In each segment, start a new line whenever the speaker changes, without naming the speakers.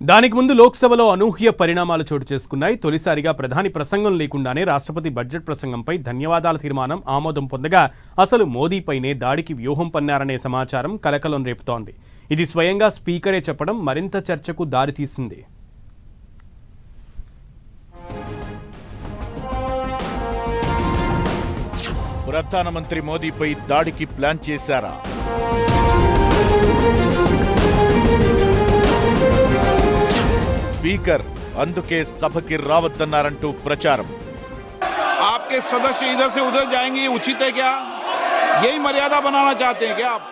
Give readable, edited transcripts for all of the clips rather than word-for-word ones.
దానికి ముందు లోక్సభలో అనూహ్య పరిణామాలు చోటు చేసుకున్నాయి. తొలిసారిగా ప్రధాని ప్రసంగం లేకుండానే రాష్ట్రపతి బడ్జెట్ ప్రసంగంపై ధన్యవాదాల తీర్మానం ఆమోదం పొందగా అసలు మోదీపైనే దాడికి వ్యూహం పన్నారనే సమాచారం కలకలం రేపుతోంది. ఇది స్వయంగా స్పీకరే చెప్పడం మరింత చర్చకు దారితీసింది.
ప్రధానమంత్రి మోదీపై దాడికి ప్లాన్ చేశారా? స్పీకర్ అందుకే సభకి రావద్దన్నారంటూ ప్రచారం.
आपके सदस्य इधर से उधर जाएंगे, ये उचित है क्या? यही मर्यादा बनाना चाहते हैं क्या आप?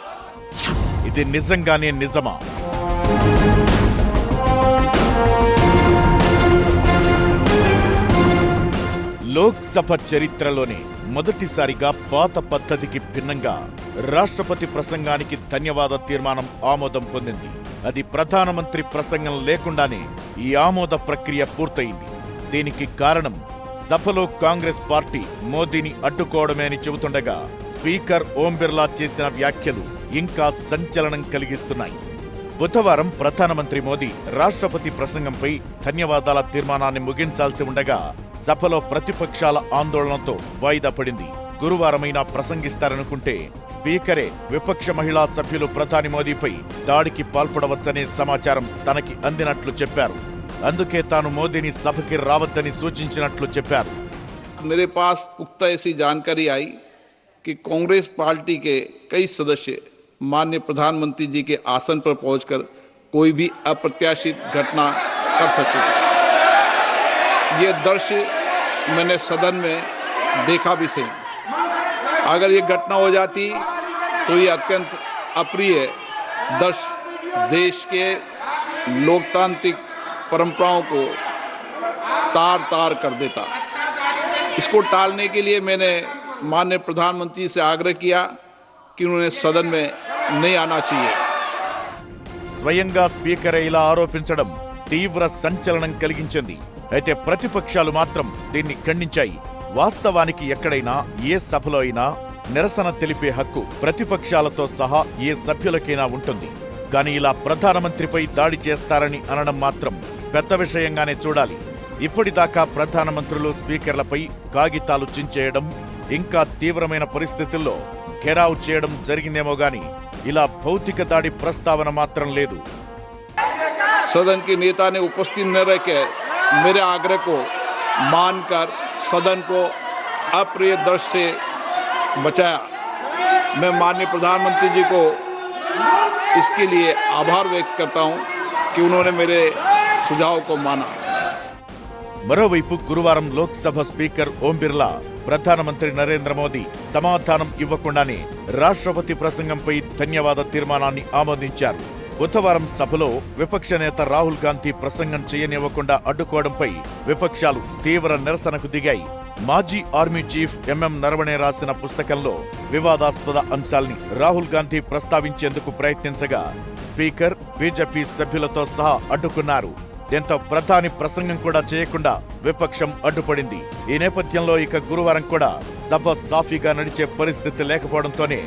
ఇది నిజంగానే నిజమా? లోక్సభ చరిత్రలోనే మొదటిసారిగా పాత పద్ధతికి భిన్నంగా రాష్ట్రపతి ప్రసంగానికి ధన్యవాద తీర్మానం ఆమోదం పొందింది. అది ప్రధానమంత్రి ప్రసంగం లేకుండానే ఈ ఆమోద ప్రక్రియ పూర్తయింది. దీనికి కారణం సభలో కాంగ్రెస్ పార్టీ మోదీని అడ్డుకోవడమే అని చెబుతుండగా స్పీకర్ ఓం బిర్లా చేసిన వ్యాఖ్యలు ఇంకా సంచలనం కలిగిస్తున్నాయి. బుధవారం ప్రధానమంత్రి మోదీ రాష్ట్రపతి ప్రసంగంపై ధన్యవాదాల తీర్మానాన్ని ముగించాల్సి ఉండగా సభలో ప్రతిపక్షాల ఆందోళనతో వాయిదా పడింది. గురువారమైనా ప్రసంగిస్తారనుకుంటే స్పీకరే విపక్ష మహిళా సభ్యులు ప్రధాని మోదీపై దాడికి పాల్పడవచ్చనే సమాచారం తనకి అందినట్లు చెప్పారు. అందుకే తాను మోదీని సభకి రావద్దని సూచించినట్లు చెప్పారు.
मेरे पास पुख्ता ऐसी जानकारी आई कि कांग्रेस पार्टी के कई सदस्य माननीय प्रधानमंत्री जी के आसन पर पहुंचकर कोई भी अप्रत्याशित घटना कर सकते थे। ये दृश्य मैंने सदन में देखा भी सही। अगर ये घटना हो जाती तो ये अत्यंत अप्रिय दृश्य देश के लोकतांत्रिक परंपराओं को तार तार कर देता। इसको टालने के लिए मैंने माननीय प्रधानमंत्री से आग्रह किया कि उन्होंने सदन में नहीं आना चाहिए.
స్వయంగా స్పీకర్ ఇలా ఆరోపించడం తీవ్ర సంచలనం కలిగించింది. అయితే ప్రతిపక్షాలు మాత్రం దీన్ని ఖండించాయి. వాస్తవానికి ఎక్కడైనా ఏ సభలో అయినా నిరసన తెలిపే హక్కు ప్రతిపక్షాలతో సహా ఏ సభ్యులకైనా ఉంటుంది. కానీ ఇలా ప్రధానమంత్రిపై దాడి చేస్తారని అనడం మాత్రం పెద్ద విషయంగానే చూడాలి. ఇప్పటిదాకా ప్రధానమంత్రులు స్పీకర్లపై కాగితాలు చించేయడం, ఇంకా తీవ్రమైన పరిస్థితుల్లో ఘెరావ్ చేయడం జరిగిందేమో గాని ఇలా భౌతిక దాడి ప్రస్తావన మాత్రం లేదు.
सदन के नेता ने उपस्थित न रहकर मेरे आग्रह को मानकर सदन को अप्रिय दृश्य से बचाया. मैं माननीय प्रधानमंत्री जी को इसके लिए आभार व्यक्त करता हूं कि उन्होंने मेरे सुझाव को माना.
మరోవైపు గురువారం లోక్సభ స్పీకర్ ఓం బిర్లా ప్రధానమంత్రి నరేంద్ర మోదీ సమాధానం ఇవ్వకుండానే రాష్ట్రపతి ప్రసంగంపై ధన్యవాద తీర్మానాన్ని ఆమోదించారు. బుధవారం సభలో విపక్ష నేత రాహుల్ గాంధీ ప్రసంగం చేయనివ్వకుండా అడ్డుకోవడంపై విపక్షాలు తీవ్ర నిరసనకు దిగాయి. మాజీ ఆర్మీ చీఫ్ ఎంఎం నరవణే రాసిన పుస్తకంలో వివాదాస్పద అంశాల్ని రాహుల్ గాంధీ ప్రస్తావించేందుకు ప్రయత్నించగా స్పీకర్ బీజేపీ సభ్యులతో సహా అడ్డుకున్నారు. దీంతో ప్రధాని ప్రసంగం కూడా చేయకుండా విపక్షం అడ్డుపడింది. ఈ నేపథ్యంలో ఇక గురువారం కూడా సభ సాఫీగా నడిచే పరిస్థితి లేకపోవడంతోనే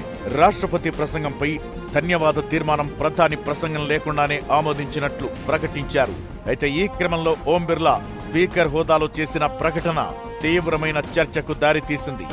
రాష్ట్రపతి ప్రసంగంపై ధన్యవాద తీర్మానం ప్రధాని ప్రసంగం లేకుండానే ఆమోదించినట్లు ప్రకటించారు. అయితే ఈ క్రమంలో ఓం బిర్లా స్పీకర్ హోదాలో చేసిన ప్రకటన తీవ్రమైన చర్చకు దారితీసింది.